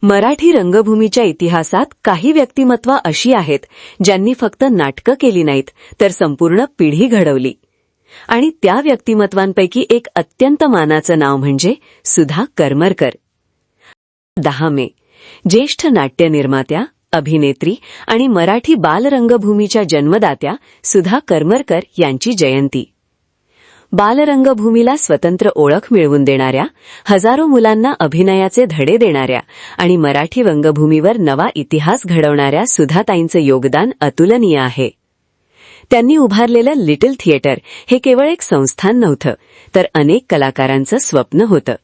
मराठी रंगभूमीच्या इतिहासात काही व्यक्तिमत्व अशी आहेत ज्यांनी फक्त नाटकं केली नाहीत तर संपूर्ण पिढी घडवली. आणि त्या व्यक्तिमत्वांपैकी एक अत्यंत मानाचं नाव म्हणजे सुधा करमरकर. 10 मे ज्येष्ठ नाट्य निर्मात्या, अभिनेत्री आणि मराठी बालरंगभूमीच्या जन्मदात्या सुधा करमरकर यांची जयंती. बालरंगभूमीला स्वतंत्र ओळख मिळवून देणाऱ्या, हजारो मुलांना अभिनयाचे धडे देणाऱ्या आणि मराठी रंगभूमीवर नवा इतिहास घडवणाऱ्या सुधाताईंचं योगदान अतुलनीय आहे. त्यांनी उभारलेलं लिटिल थिएटर हे केवळ एक संस्थान नव्हतं, तर अनेक कलाकारांचं स्वप्न होतं.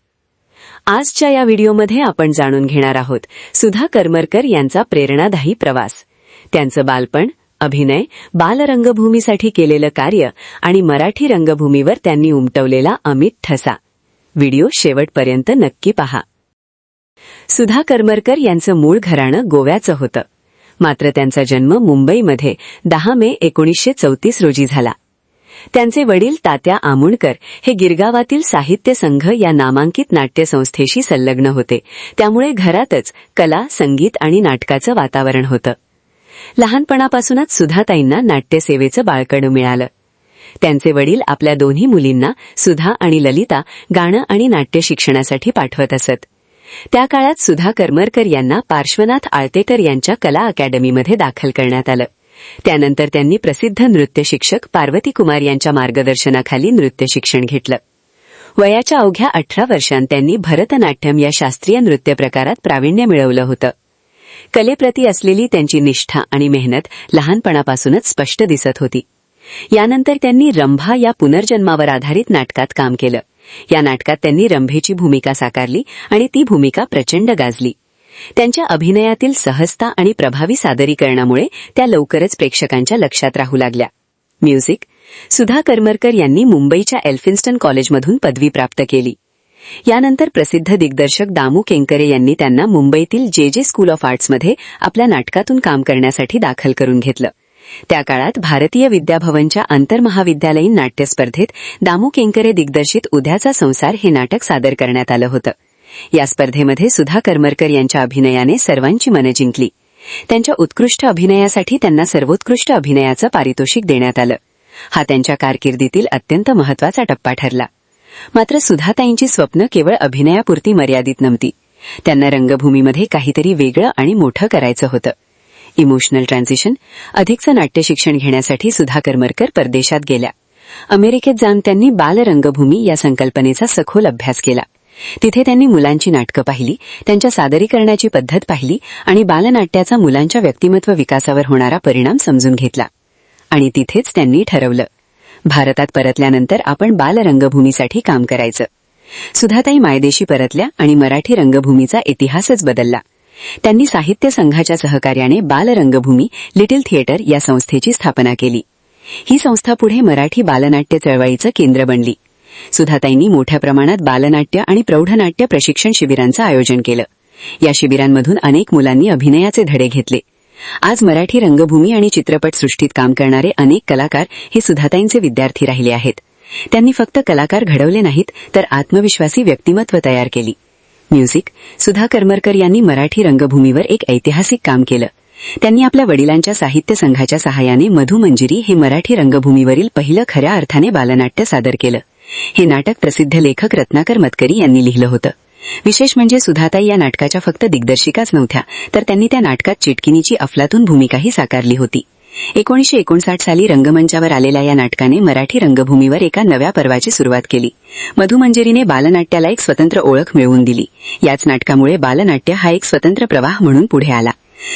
आजच्या या व्हिडिओमध्ये आपण जाणून घेणार आहोत सुधा करमरकर यांचा प्रेरणादायी प्रवास, त्यांचं बालपण, अभिनय, बालरंगभूमीसाठी केलेलं कार्य आणि मराठी रंगभूमीवर त्यांनी उमटवलेला अमिट ठसा. व्हिडिओ शेवटपर्यंत नक्की पहा. सुधा करमरकर यांचं मूळ घराणं गोव्याचं होतं, मात्र त्यांचा जन्म मुंबईमध्ये 10 मे 1934 रोजी झाला. त्यांचे वडील तात्या आमुणकर हे गिरगावातील साहित्य संघ या नामांकित नाट्यसंस्थेशी संलग्न होते, त्यामुळे घरातच कला, संगीत आणि नाटकाचं वातावरण होतं. लहानपणापासूनच सुधाताईंना नाट्यसेवेचं बाळकडू मिळालं. त्यांचे वडील आपल्या दोन्ही मुलींना, सुधा आणि ललिता, गाणं आणि नाट्य शिक्षणासाठी पाठवत असत. त्या काळात सुधा करमरकर यांना पार्श्वनाथ आळतेकर यांच्या कला अकॅडमीमध्ये दाखल करण्यात आलं. त्यानंतर त्यांनी प्रसिद्ध नृत्य शिक्षक पार्वती कुमार यांच्या मार्गदर्शनाखाली नृत्य शिक्षण घेतलं. वयाच्या अवघ्या 18 वर्षांत त्यांनी भरतनाट्यम या शास्त्रीय नृत्य प्रकारात प्रावीण्य मिळवलं होतं. कलेप्रती असलेली त्यांची निष्ठा आणि मेहनत लहानपणापासूनच स्पष्ट दिसत होती. यानंतर त्यांनी रंभा या पुनर्जन्मावर आधारित नाटकात काम केलं. या नाटकात त्यांनी रंभेची भूमिका साकारली आणि ती भूमिका प्रचंड गाजली. त्यांच्या अभिनयातील सहजता आणि प्रभावी सादरीकरणामुळे त्या लवकरच प्रेक्षकांच्या लक्षात राहू लागल्या. म्युझिक. सुधा करमरकर यांनी मुंबईच्या एल्फिन्स्टन कॉलेजमधून पदवी प्राप्त केली. यानंतर प्रसिद्ध दिग्दर्शक दामू केंकरे यांनी त्यांना मुंबईतील जे स्कूल ऑफ आर्ट्समध्ये आपल्या नाटकातून काम करण्यासाठी दाखल करून घेतलं. त्या काळात भारतीय विद्याभवनच्या आंतरमहाविद्यालयीन नाट्य स्पर्धेत दामू केंकरे दिग्दर्शित उद्याचा संसार हे नाटक सादर करण्यात आलं होतं. या स्पर्धेमध्ये सुधा करमरकर यांच्या अभिनयाने सर्वांची मनं जिंकली. त्यांच्या उत्कृष्ट अभिनयासाठी त्यांना सर्वोत्कृष्ट अभिनयाचं पारितोषिक देण्यात आलं. हा त्यांच्या कारकिर्दीतील अत्यंत महत्वाचा टप्पा ठरला. मात्र सुधाताईंची स्वप्न केवळ अभिनयापुरती मर्यादित नव्हती. त्यांना रंगभूमीमध्ये काहीतरी वेगळं आणि मोठं करायचं होतं. Emotional transition. अधिकचं नाट्य शिक्षण घेण्यासाठी सुधा करमरकर परदेशात गेल्या. अमेरिकेत जाऊन त्यांनी बालरंगभूमी या संकल्पनेचा सखोल अभ्यास केला. तिथे त्यांनी मुलांची नाटकं पाहिली, त्यांच्या सादरीकरणाची पद्धत पाहिली आणि बालनाट्याचा मुलांच्या व्यक्तिमत्व विकासावर होणारा परिणाम समजून घेतला. आणि तिथेच त्यांनी ठरवलं, भारतात परतल्यानंतर आपण बालरंगभूमीसाठी काम करायचं. सुधाताई मायदेशी परतल्या आणि मराठी रंगभूमीचा इतिहासच बदलला. त्यांनी साहित्य संघाच्या सहकार्याने बालरंगभूमी लिटिल थिएटर या संस्थेची स्थापना केली. ही संस्था पुढे मराठी बालनाट्य चळवळीचं केंद्र बनली. सुधाताईंनी मोठ्या प्रमाणात बालनाट्य आणि प्रौढनाट्य प्रशिक्षण शिबिरांचं आयोजन केलं. या शिबिरांमधून अनेक मुलांनी अभिनयाचे धडे घेतले. आज मराठी रंगभूमी आणि चित्रपटसृष्टीत काम करणारे अनेक कलाकार हे सुधाताईंचे विद्यार्थी राहिले आहेत. त्यांनी फक्त कलाकार घडवले नाहीत, तर आत्मविश्वासी व्यक्तिमत्व तयार केली. म्युझिक. सुधा करमरकर यांनी मराठी रंगभूमीवर एक ऐतिहासिक काम केलं. त्यांनी आपल्या वडिलांच्या साहित्य संघाच्या सहाय्याने मधुमंजिरी हे मराठी रंगभूमीवरील पहिलं खऱ्या अर्थाने बालनाट्य सादर केलं. हे नाटक प्रसिद्ध लेखक रत्नाकर मतकरी यांनी लिहिलं होतं. विशेष म्हणजे सुधाताई या नाटकाच्या फक्त दिग्दर्शिकाच नव्हत्या, तर त्यांनी त्या नाटकात चिटकिनीची अफलातून भूमिकाही साकारली होती. 1959 साली रंगमंचावर आलेल्या या नाटकाने मराठी रंगभूमीवर एका नव्या पर्वाची सुरुवात केली. मधुमंजिरीने बालनाट्याला एक स्वतंत्र ओळख मिळवून दिली. याच नाटकामुळे बालनाट्य हा एक स्वतंत्र प्रवाह म्हणून पुढे आला.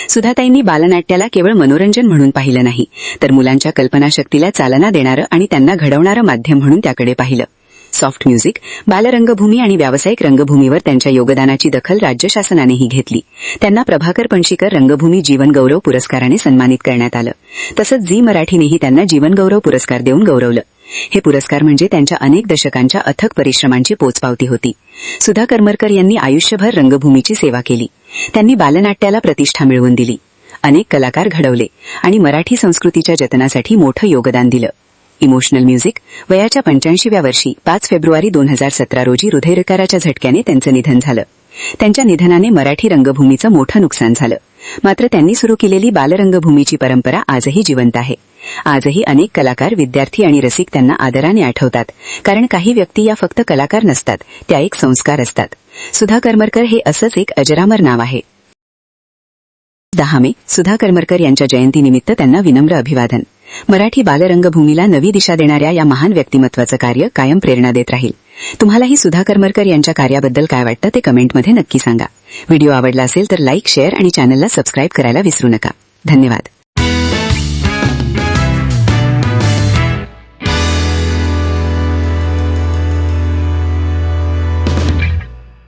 सुधाताईंनी बालनाट्याला केवळ मनोरंजन म्हणून पाहिलं नाही, तर मुलांच्या कल्पनाशक्तीला चालना देणारं आणि त्यांना घडवणारं माध्यम म्हणून त्याकडे पाहिलं. Soft music. बालरंगभूमी आणि व्यावसायिक रंगभूमीवर त्यांच्या योगदानाची दखल राज्य शासनानेही घेतली. त्यांना प्रभाकर पणशीकर रंगभूमी जीवनगौरव पुरस्काराने सन्मानित करण्यात आलं. तसंच झी मराठीनेही त्यांना जीवनगौरव पुरस्कार देऊन गौरवलं. हे पुरस्कार म्हणजे त्यांच्या अनेक दशकांच्या अथक परिश्रमांची पोचपावती होती. सुधा करमरकर यांनी आयुष्यभर रंगभूमीची सेवा केली. त्यांनी बालनाट्याला प्रतिष्ठा मिळवून दिली, अनेक कलाकार घडवले आणि मराठी संस्कृतीच्या जतनासाठी मोठं योगदान दिलं. Emotional music. वयाच्या 85व्या वर्षी 5 फेब्रुवारी 2017 रोजी हृदयविकाराच्या झटक्याने त्यांचं निधन झालं. त्यांच्या निधनाने मराठी रंगभूमीचं मोठं नुकसान झालं. मात्र त्यांनी सुरू केलेली बालरंगभूमीची परंपरा आजही जिवंत आहे. आजही अनेक कलाकार, विद्यार्थी आणि रसिक त्यांना आदराने आठवतात. कारण काही व्यक्ती या फक्त कलाकार नसतात, त्या एक संस्कार असतात. सुधा करमरकर हे असंच एक अजरामर नाव आहे. 10 मे सुधा करमरकर यांच्या जयंतीनिमित्त त्यांना विनम्र अभिवादन. मराठी बालरंगभूमीला नवी दिशा देणाऱ्या या महान व्यक्तिमत्वाचं कार्य कायम प्रेरणा देत राहील. तुम्हालाही सुधा करमरकर यांच्या कार्याबद्दल काय वाटतं ते कमेंटमध्ये नक्की सांगा. व्हिडिओ आवडला असेल तर लाईक, शेअर आणि चॅनलला सबस्क्राईब करायला विसरू नका. धन्यवाद.